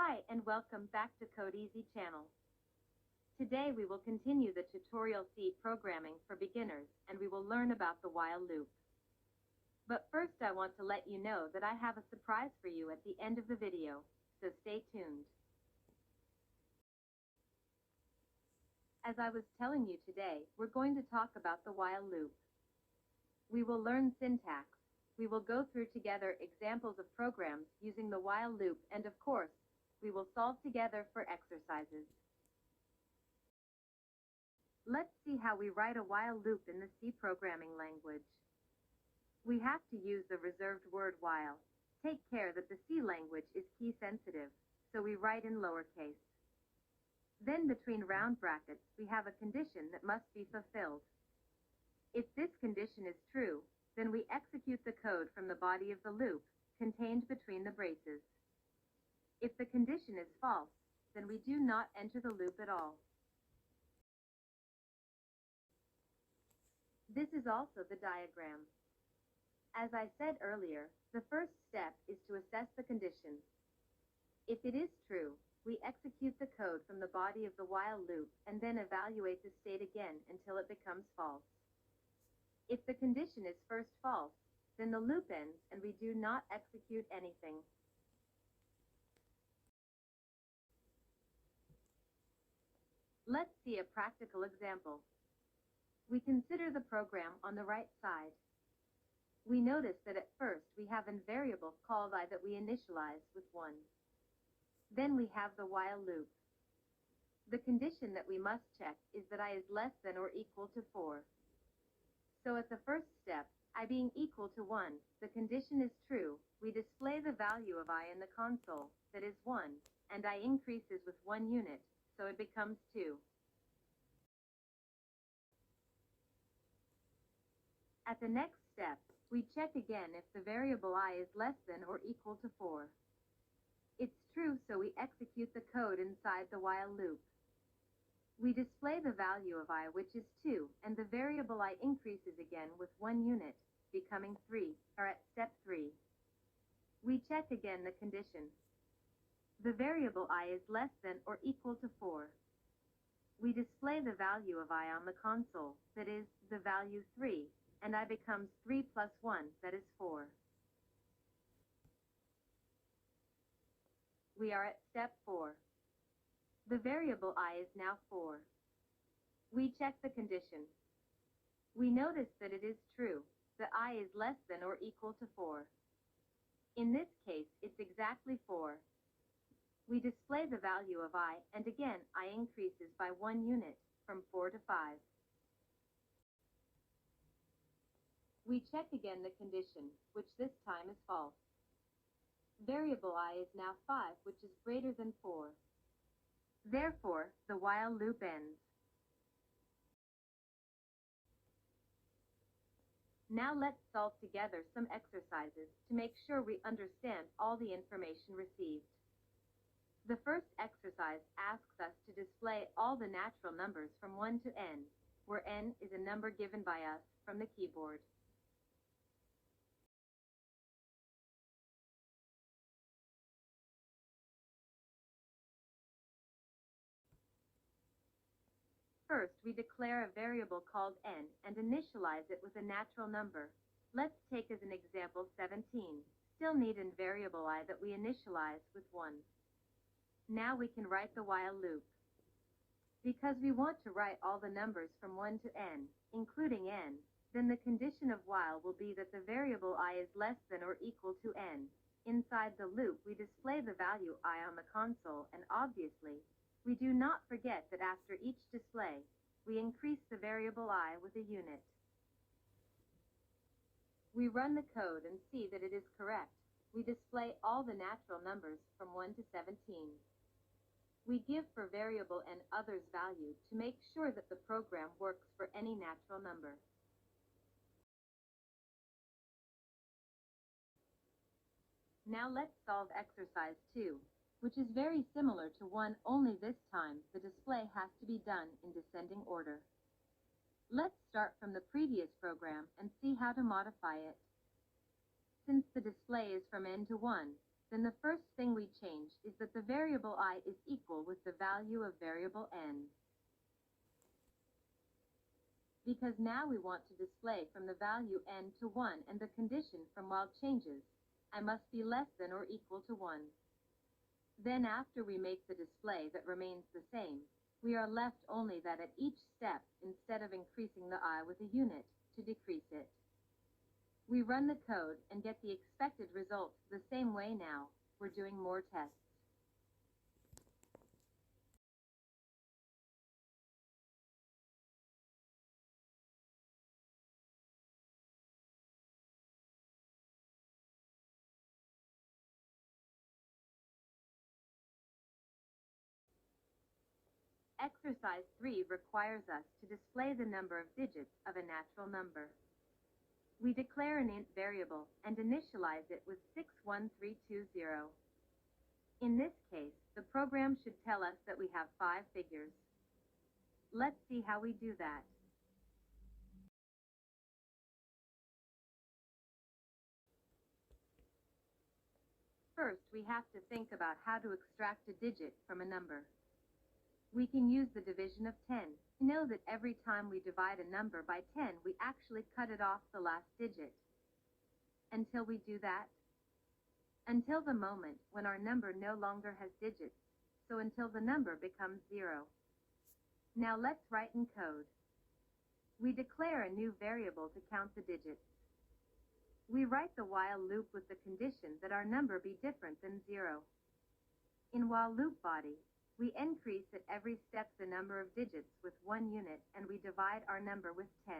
Hi and welcome back to CodeEasy channel. Today we will continue the tutorial C programming for beginners and we will learn about the while loop. But first I want to let you know that I have a surprise for you at the end of the video, so stay tuned. As I was telling you today, we're going to talk about the while loop. We will learn syntax. We will go through together examples of programs using the while loop and of course, we will solve together for exercises. Let's see how we write a while loop in the C programming language. We have to use the reserved word while. Take care that the C language is key sensitive, so we write in lowercase. Then between round brackets, we have a condition that must be fulfilled. If this condition is true, then we execute the code from the body of the loop, contained between the braces. If the condition is false, then we do not enter the loop at all. This is also the diagram. As I said earlier, the first step is to assess the condition. If it is true, we execute the code from the body of the while loop and then evaluate the state again until it becomes false. If the condition is first false, then the loop ends and we do not execute anything. Let's see a practical example. We consider the program on the right side. We notice that at first we have a variable called I that we initialize with 1. Then we have the while loop. The condition that we must check is that I is less than or equal to 4. So at the first step, I being equal to 1, the condition is true, we display the value of I in the console, that is 1, and I increases with 1 unit, so it becomes 2. At the next step, we check again if the variable I is less than or equal to 4. It's true, so we execute the code inside the while loop. We display the value of I, which is 2, and the variable I increases again with 1 unit, becoming 3, or at step 3. We check again the condition. The variable I is less than or equal to 4. We display the value of I on the console, that is, the value 3, and I becomes 3 plus 1, that is 4. We are at step 4. The variable I is now 4. We check the condition. We notice that it is true, that I is less than or equal to 4. In this case, it's exactly 4. We display the value of I, and again, I increases by 1 unit, from 4 to 5. We check again the condition, which this time is false. Variable I is now 5, which is greater than 4. Therefore, the while loop ends. Now let's solve together some exercises to make sure we understand all the information received. The first exercise asks us to display all the natural numbers from 1 to n, where n is a number given by us from the keyboard. First, we declare a variable called n and initialize it with a natural number. Let's take as an example 17. Still need a variable I that we initialize with 1. Now we can write the while loop. Because we want to write all the numbers from 1 to n, including n, then the condition of while will be that the variable I is less than or equal to n. Inside the loop, we display the value I on the console, and obviously, we do not forget that after each display, we increase the variable I with a unit. We run the code and see that it is correct. We display all the natural numbers from 1 to 17. We give for variable n others value to make sure that the program works for any natural number. Now let's solve exercise 2, which is very similar to 1, only this time the display has to be done in descending order. Let's start from the previous program and see how to modify it. Since the display is from n to 1, then the first thing we change is that the variable I is equal with the value of variable n. Because now we want to display from the value n to 1 and the condition from while changes, I must be less than or equal to 1. Then after we make the display that remains the same, we are left only that at each step, instead of increasing the I with a unit, to decrease it. We run the code and get the expected result the same way now. We're doing more tests. Exercise 3 requires us to display the number of digits of a natural number. We declare an int variable and initialize it with 61320. In this case, the program should tell us that we have 5 figures. Let's see how we do that. First, we have to think about how to extract a digit from a number. We can use the division of 10 to know that every time we divide a number by 10, we actually cut it off the last digit. Until we do that, until the moment when our number no longer has digits, so until the number becomes 0. Now let's write in code. We declare a new variable to count the digits. We write the while loop with the condition that our number be different than 0. In while loop body, we increase at every step the number of digits with 1 unit and we divide our number with 10.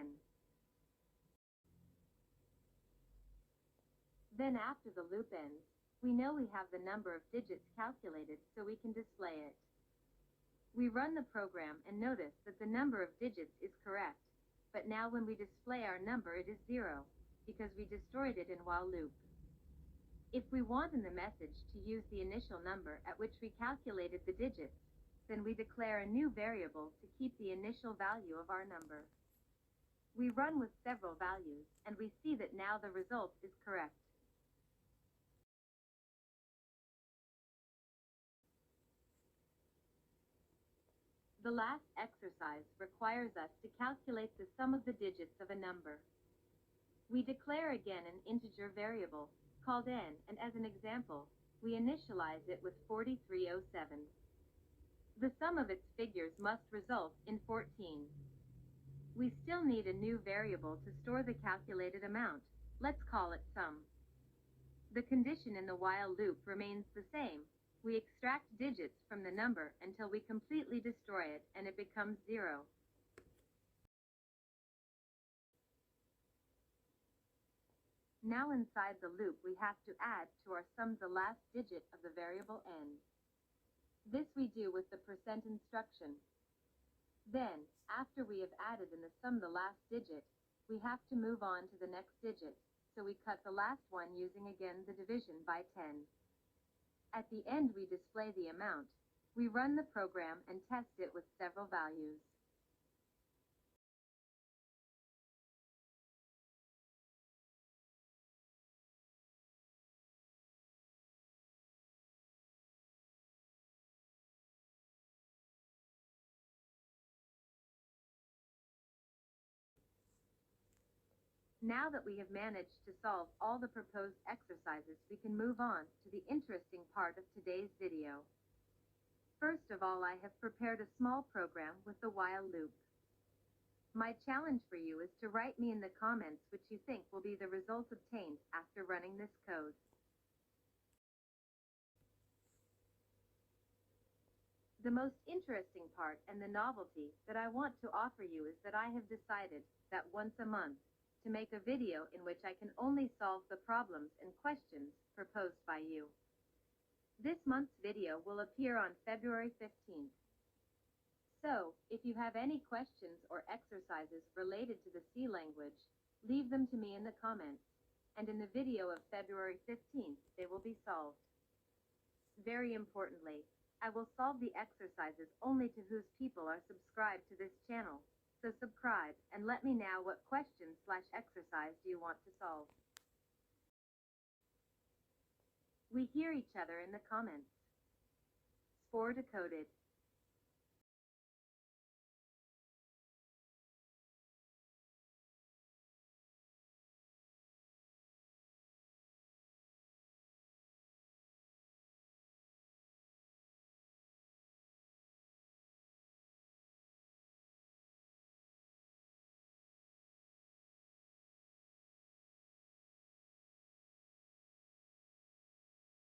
Then after the loop ends, we know we have the number of digits calculated so we can display it. We run the program and notice that the number of digits is correct, but now when we display our number it is 0, because we destroyed it in while loop. If we want in the message to use the initial number at which we calculated the digits, then we declare a new variable to keep the initial value of our number. We run with several values, and we see that now the result is correct. The last exercise requires us to calculate the sum of the digits of a number. We declare again an integer variable called n, and as an example, we initialize it with 4307. The sum of its figures must result in 14. We still need a new variable to store the calculated amount. Let's call it sum. The condition in the while loop remains the same. We extract digits from the number until we completely destroy it and it becomes 0. Now inside the loop we have to add to our sum the last digit of the variable n. This we do with the % instruction. Then, after we have added in the sum the last digit, we have to move on to the next digit, so we cut the last one using again the division by 10. At the end we display the amount. We run the program and test it with several values. Now that we have managed to solve all the proposed exercises, we can move on to the interesting part of today's video. First of all, I have prepared a small program with the while loop. My challenge for you is to write me in the comments which you think will be the result obtained after running this code. The most interesting part and the novelty that I want to offer you is that I have decided that once a month, to make a video in which I can only solve the problems and questions proposed by you. This month's video will appear on February 15th. So, if you have any questions or exercises related to the C language, leave them to me in the comments, and in the video of February 15th, they will be solved. Very importantly, I will solve the exercises only to whose people are subscribed to this channel. So subscribe and let me know what question/exercise do you want to solve. We hear each other in the comments. Spore decoded.